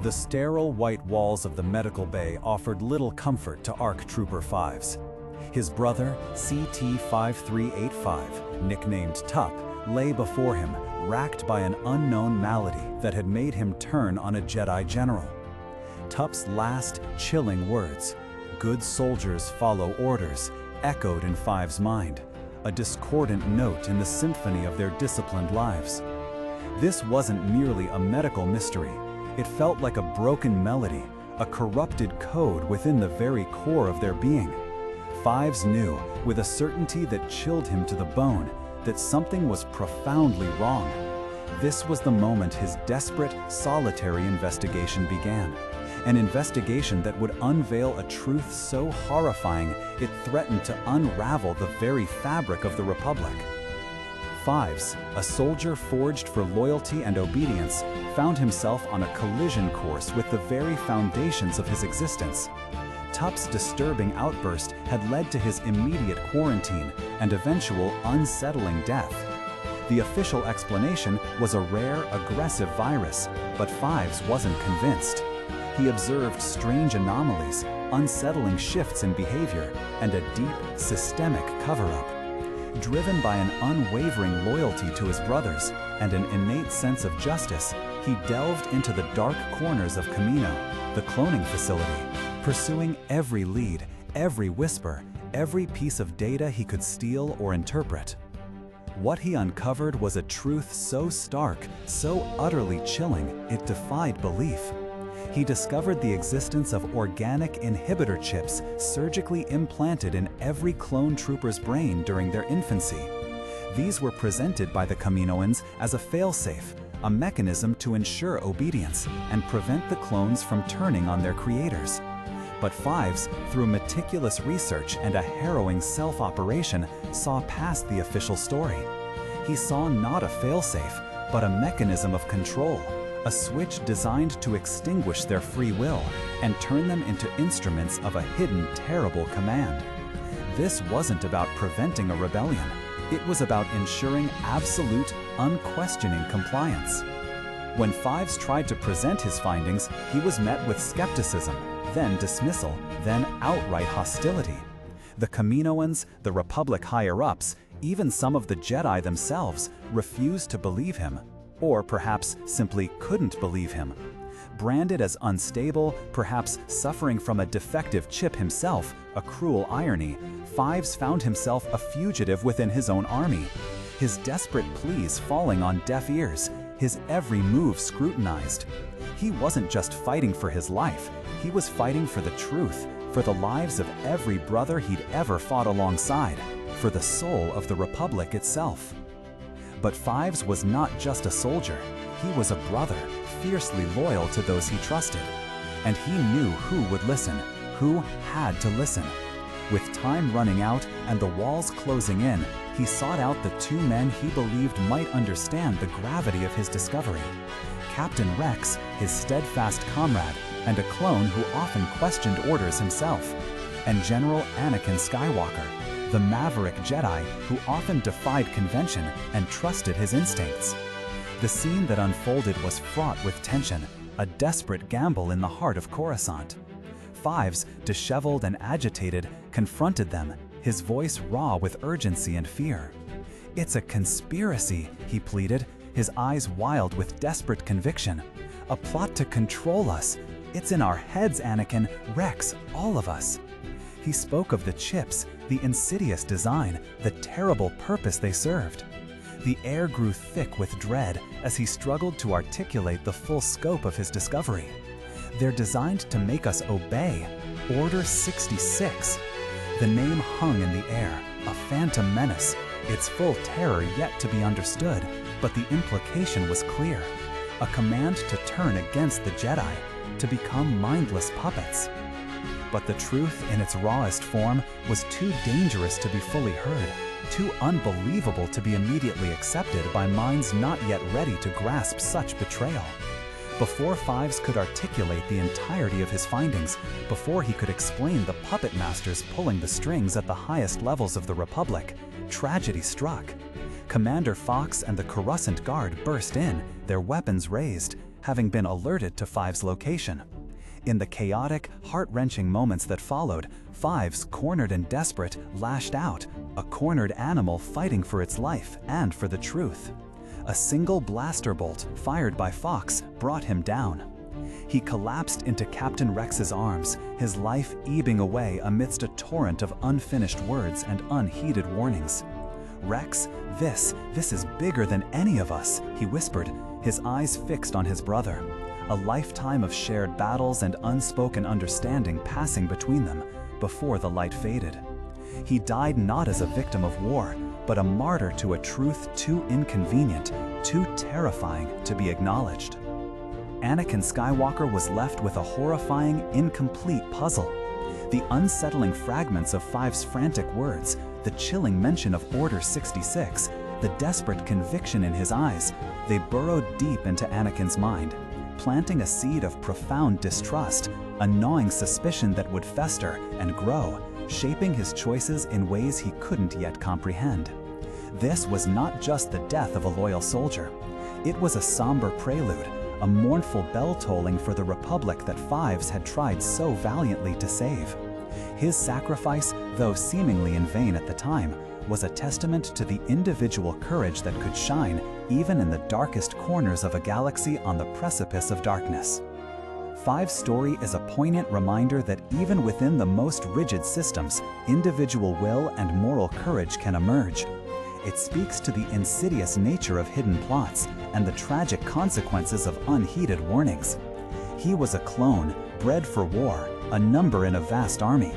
The sterile white walls of the medical bay offered little comfort to ARC Trooper Fives. His brother, CT-5385, nicknamed Tup, lay before him, racked by an unknown malady that had made him turn on a Jedi general. Tup's last, chilling words, "Good soldiers follow orders," echoed in Fives' mind, a discordant note in the symphony of their disciplined lives. This wasn't merely a medical mystery. It felt like a broken melody, a corrupted code within the very core of their being. Fives knew, with a certainty that chilled him to the bone, that something was profoundly wrong. This was the moment his desperate, solitary investigation began. An investigation that would unveil a truth so horrifying it threatened to unravel the very fabric of the Republic. Fives, a soldier forged for loyalty and obedience, found himself on a collision course with the very foundations of his existence. Tup's disturbing outburst had led to his immediate quarantine and eventual unsettling death. The official explanation was a rare, aggressive virus, but Fives wasn't convinced. He observed strange anomalies, unsettling shifts in behavior, and a deep, systemic cover-up. Driven by an unwavering loyalty to his brothers and an innate sense of justice, he delved into the dark corners of Camino, the cloning facility, pursuing every lead, every whisper, every piece of data he could steal or interpret. What he uncovered was a truth so stark, so utterly chilling, it defied belief. He discovered the existence of organic inhibitor chips surgically implanted in every clone trooper's brain during their infancy. These were presented by the Kaminoans as a failsafe, a mechanism to ensure obedience and prevent the clones from turning on their creators. But Fives, through meticulous research and a harrowing self-operation, saw past the official story. He saw not a failsafe, but a mechanism of control, a switch designed to extinguish their free will and turn them into instruments of a hidden, terrible command. This wasn't about preventing a rebellion. It was about ensuring absolute, unquestioning compliance. When Fives tried to present his findings, he was met with skepticism, then dismissal, then outright hostility. The Kaminoans, the Republic higher-ups, even some of the Jedi themselves, refused to believe him, or perhaps simply couldn't believe him. Branded as unstable, perhaps suffering from a defective chip himself, a cruel irony, Fives found himself a fugitive within his own army. His desperate pleas falling on deaf ears, his every move scrutinized. He wasn't just fighting for his life, he was fighting for the truth, for the lives of every brother he'd ever fought alongside, for the soul of the Republic itself. But Fives was not just a soldier, he was a brother, fiercely loyal to those he trusted. And he knew who would listen, who had to listen. With time running out and the walls closing in, he sought out the two men he believed might understand the gravity of his discovery. Captain Rex, his steadfast comrade, and a clone who often questioned orders himself, and General Anakin Skywalker, the maverick Jedi who often defied convention and trusted his instincts. The scene that unfolded was fraught with tension, a desperate gamble in the heart of Coruscant. Fives, disheveled and agitated, confronted them, his voice raw with urgency and fear. "It's a conspiracy," he pleaded, his eyes wild with desperate conviction. "A plot to control us. It's in our heads, Anakin, Rex, all of us." He spoke of the chips, the insidious design, the terrible purpose they served. The air grew thick with dread as he struggled to articulate the full scope of his discovery. "They're designed to make us obey. Order 66. The name hung in the air, a phantom menace, its full terror yet to be understood, but the implication was clear. A command to turn against the Jedi, to become mindless puppets. But the truth in its rawest form was too dangerous to be fully heard, too unbelievable to be immediately accepted by minds not yet ready to grasp such betrayal. Before Fives could articulate the entirety of his findings, before he could explain the puppet masters pulling the strings at the highest levels of the Republic, tragedy struck. Commander Fox and the Coruscant Guard burst in, their weapons raised, having been alerted to Five's location. In the chaotic, heart-wrenching moments that followed, Fives, cornered and desperate, lashed out, a cornered animal fighting for its life and for the truth. A single blaster bolt, fired by Fox, brought him down. He collapsed into Captain Rex's arms, his life ebbing away amidst a torrent of unfinished words and unheeded warnings. "Rex, this is bigger than any of us," he whispered, his eyes fixed on his brother. A lifetime of shared battles and unspoken understanding passing between them before the light faded. He died not as a victim of war, but a martyr to a truth too inconvenient, too terrifying to be acknowledged. Anakin Skywalker was left with a horrifying, incomplete puzzle. The unsettling fragments of Five's frantic words, the chilling mention of Order 66, the desperate conviction in his eyes, they burrowed deep into Anakin's mind, planting a seed of profound distrust, a gnawing suspicion that would fester and grow, shaping his choices in ways he couldn't yet comprehend. This was not just the death of a loyal soldier. It was a somber prelude, a mournful bell tolling for the Republic that Fives had tried so valiantly to save. His sacrifice, though seemingly in vain at the time, was a testament to the individual courage that could shine even in the darkest corners of a galaxy on the precipice of darkness. Five's story is a poignant reminder that even within the most rigid systems, individual will and moral courage can emerge. It speaks to the insidious nature of hidden plots and the tragic consequences of unheeded warnings. He was a clone, bred for war, a number in a vast army.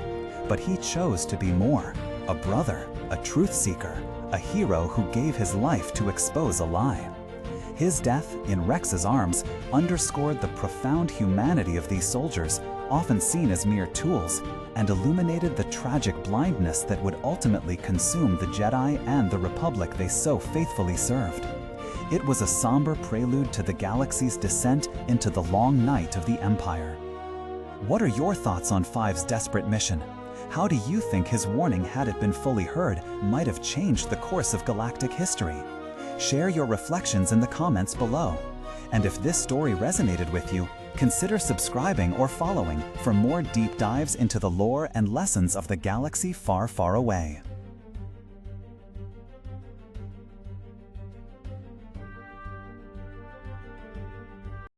But he chose to be more, a brother, a truth seeker, a hero who gave his life to expose a lie. His death, in Rex's arms, underscored the profound humanity of these soldiers, often seen as mere tools, and illuminated the tragic blindness that would ultimately consume the Jedi and the Republic they so faithfully served. It was a somber prelude to the galaxy's descent into the long night of the Empire. What are your thoughts on Five's desperate mission? How do you think his warning, had it been fully heard, might have changed the course of galactic history? Share your reflections in the comments below. And if this story resonated with you, consider subscribing or following for more deep dives into the lore and lessons of the galaxy far, far away.